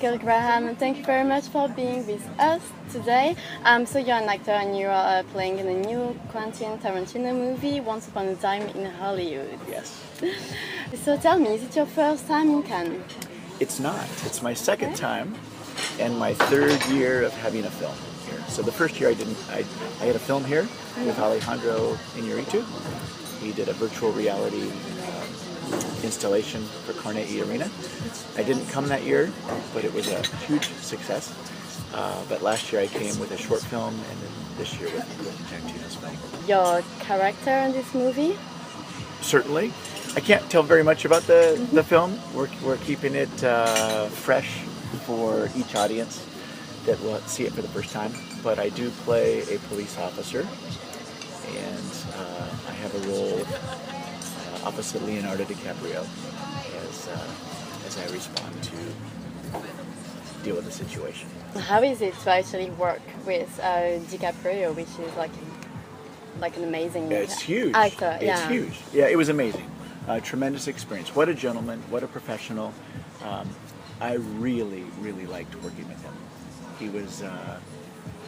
Michael Graham. Thank you very much for being with us today. So you're an actor and you are playing in a new Quentin Tarantino movie, Once Upon a Time in Hollywood. Yes. So tell me, is it your first time in Cannes? It's not. It's my second time and my third year of having a film here. So the first year I had a film here with Alejandro Iñárritu. He did a virtual reality installation for Carnegie Arena. I didn't come that year, but it was a huge success. But last year I came with a short film, and then this year with Tarantino's film. Your character in this movie? Certainly. I can't tell very much about the film. We're keeping it fresh for each audience that will see it for the first time. But I do play a police officer, and I have a role opposite Leonardo DiCaprio as I respond to deal with the situation. How is it to actually work with DiCaprio, which is like an amazing It's huge. actor? It's huge. Yeah, it was amazing. Tremendous experience. What a gentleman. What a professional. I really, really liked working with him. He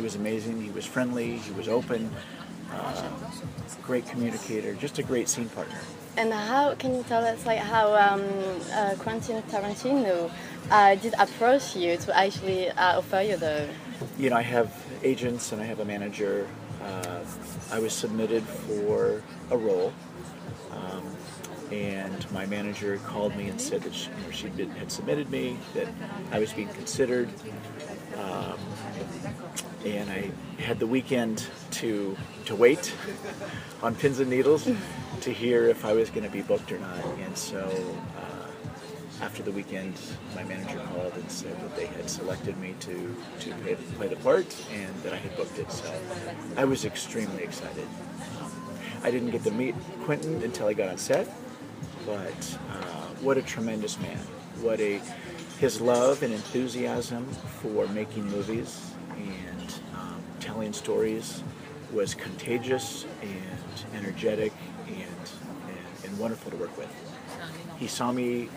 was amazing. He was friendly. He was open. Great communicator. Just a great scene partner. And how can you tell us how Quentin Tarantino did approach you to actually offer you the? You know, I have agents and I have a manager. I was submitted for a role, and my manager called me and said that she had submitted me, that I was being considered, and I had the weekend to wait on pins and needles to hear if I was going to be booked or not. And so after the weekend, my manager called and said that they had selected me to play the part and that I had booked it. So I was extremely excited. I didn't get to meet Quentin until I got on set, but what a tremendous man. His love and enthusiasm for making movies and telling stories was contagious and energetic and wonderful to work with. He saw me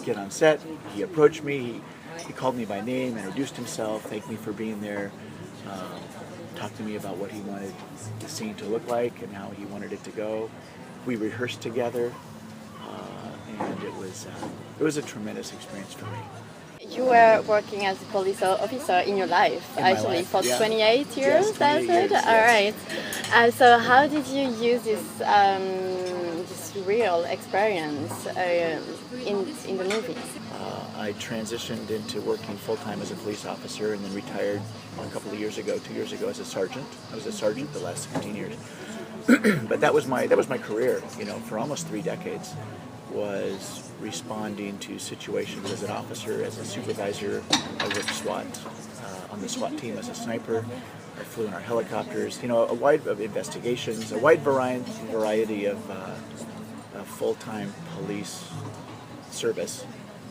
get on set, he approached me, he called me by name, introduced himself, thanked me for being there, talked to me about what he wanted the scene to look like and how he wanted it to go. We rehearsed together, and it was a tremendous experience for me. You were working as a police officer in your life, for 28 years. Yes, 28 years, yes. All right. So how did you use this real experience in the movie? I transitioned into working full-time as a police officer and then retired a couple of years ago, 2 years ago, as a sergeant. I was a sergeant the last 15 years. But that was my career, for almost 3 decades, was responding to situations as an officer, as a supervisor. I worked SWAT, on the SWAT team as a sniper. I flew in our helicopters, a wide of investigations, a wide variety of full-time police service.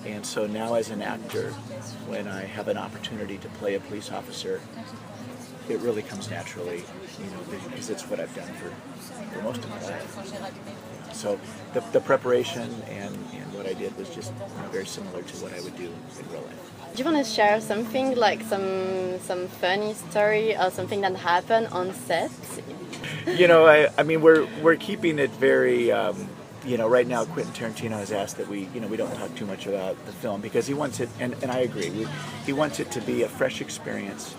And so now as an actor, when I have an opportunity to play a police officer, it really comes naturally, because it's what I've done for most of my life. So the preparation and what I did was just very similar to what I would do in real life. Do you want to share something, like some funny story or something that happened on set? We're keeping it very. Right now Quentin Tarantino has asked that we don't talk too much about the film because he wants it, and I agree. He wants it to be a fresh experience.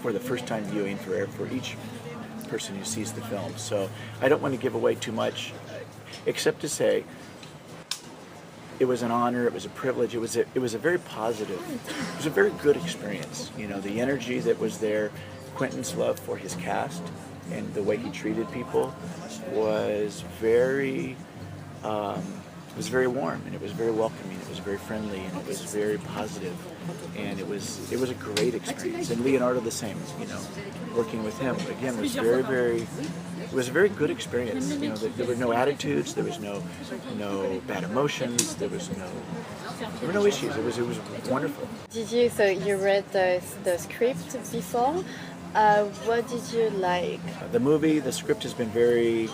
For the first time viewing for each person who sees the film. So I don't want to give away too much, except to say it was an honor, it was a privilege, it was a very positive, it was a very good experience. The energy that was there, Quentin's love for his cast and the way he treated people was very warm, and it was very welcoming, it was very friendly, and it was very positive, and it was a great experience. And Leonardo the same, working with him again was it was a very good experience. There were no attitudes, there was no bad emotions, there were no issues. It was wonderful. So you read the script before? What did you like? The script has been very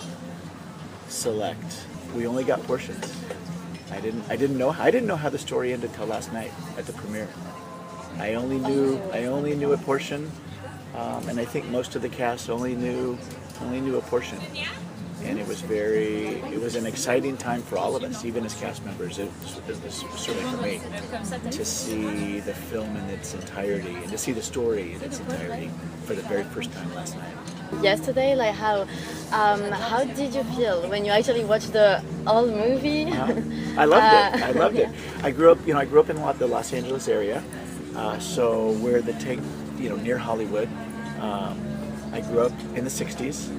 select. We only got portions. I didn't know how the story ended till last night at the premiere. I only knew a portion, and I think most of the cast only knew a portion. And it was an exciting time for all of us, even as cast members. It was certainly for me to see the film in its entirety and to see the story in its entirety for the very first time last night. Yesterday, like how did you feel when you actually watched the whole movie? I loved it. I loved it. I grew up in the Los Angeles area, so where near Hollywood. I grew up in the '60s,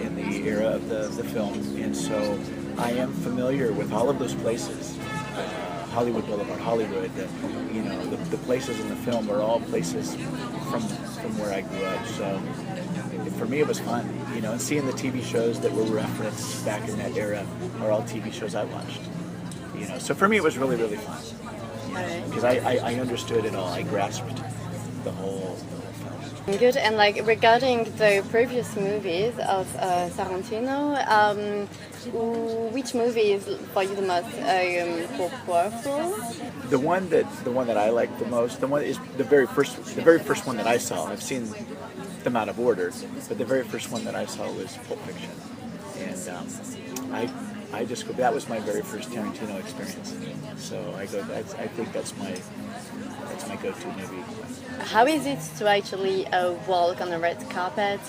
in the era of the film, and so I am familiar with all of those places. Hollywood Boulevard, Hollywood, the places in the film are all places from where I grew up. So for me, it was fun, and seeing the TV shows that were referenced back in that era are all TV shows I watched. So for me, it was really, really fun, because I understood it all. I grasped the whole film. Good. And like regarding the previous movies of Tarantino, which movie is for you the most powerful? The one that I like the most, the very first one that I saw. I've seen them out of order, but the very first one that I saw was Pulp Fiction, and that was my very first Tarantino experience. So I think that's my go-to movie. How is it to actually walk on the red carpet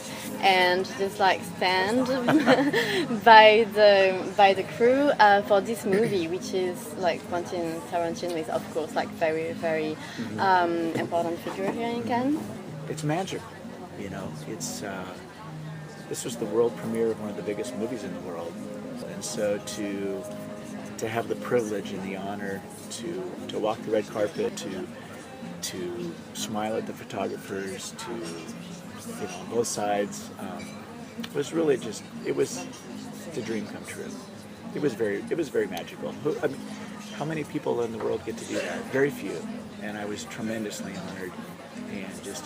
and just like stand by the crew for this movie, which is like Quentin Tarantino is of course like very, very important figure here in Cannes? It's magical, this was the world premiere of one of the biggest movies in the world, and so to have the privilege and the honor to walk the red carpet, to smile at the photographers, on both sides, was really it was the dream come true. It was very magical. How many people in the world get to do that? Very few. And I was tremendously honored and just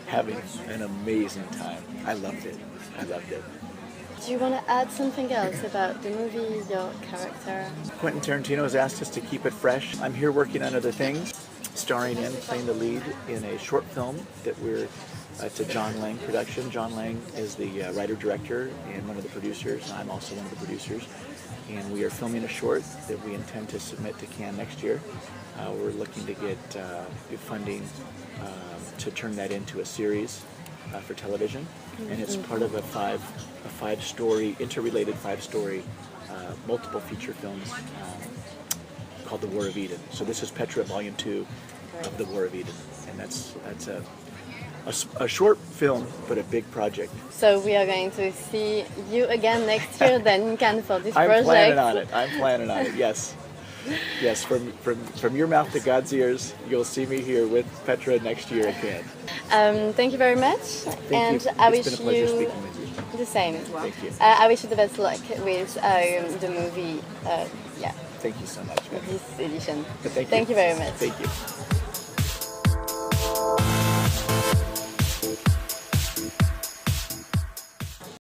having an amazing time. I loved it. Do you want to add something else about the movie, your character? Quentin Tarantino has asked us to keep it fresh. I'm here working on other things, playing the lead in a short film that it's a John Lang production. John Lang is the writer-director and one of the producers. I'm also one of the producers. And we are filming a short that we intend to submit to Cannes next year. We're looking to get funding to turn that into a series for television. And it's part of a interrelated five-story, multiple feature films called The War of Eden. So this is Petra Volume 2 of The War of Eden, and that's a short film, but a big project. So we are going to see you again next year then in Cannes for this I'm project. planning on it, yes. Yes, from your mouth to God's ears, you'll see me here with Petra next year at Cannes. Thank you very much. Thank you. It's been a pleasure speaking with you. The same. Thank you. I wish you the best luck with the movie. Thank you so much. This edition. Thank you. Thank you very much. Thank you.